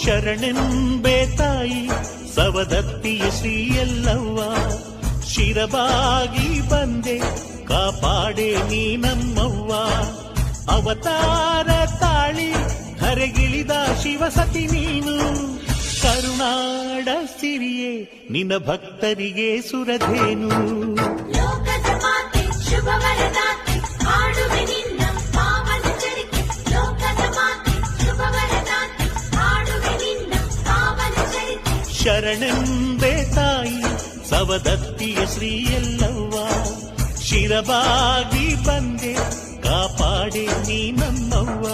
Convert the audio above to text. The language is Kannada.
ಶರಣೆಂಬೆ ತಾಯಿ ಸವದತ್ತಿಯ ಶ್ರೀ ಎಲ್ಲವ್ವ, ಶಿರಬಾಗಿ ಬಂದೆ ಕಾಪಾಡೆ ನೀ ನಮ್ಮವ್ವ. ಅವತಾರ ತಾಳಿ ಧರೆಗಿಳಿದ ಶಿವಸತಿ ನೀನು, ಕರುನಾಡ ಸಿರಿಯೇ ನಿನ್ನ ಭಕ್ತರಿಗೆ ಸುರಧೇನು. ಲೋಕದ ಮಾತೆ ಶುಭ ವರದಾತೆ ಹಾಡುವೆ ನಿನ್ನ ಪಾವನ ಚರಿತೆ. ಲೋಕದ ಮಾತೆ ಶುಭ ವರದಾತೆ ಹಾಡುವೆ ನಿನ್ನ ಪಾವನ ಚರಿತೆ. ಶರಣೆಂಬೆ ತಾಯಿ ಸವದತ್ತಿಯ ಶ್ರೀ ಎಲ್ಲವ್ವ, ಶಿರಬಾಗಿ ಬಂದೆ ಕಾಪಾಡೆ ನೀ ನಮ್ಮವ್ವ.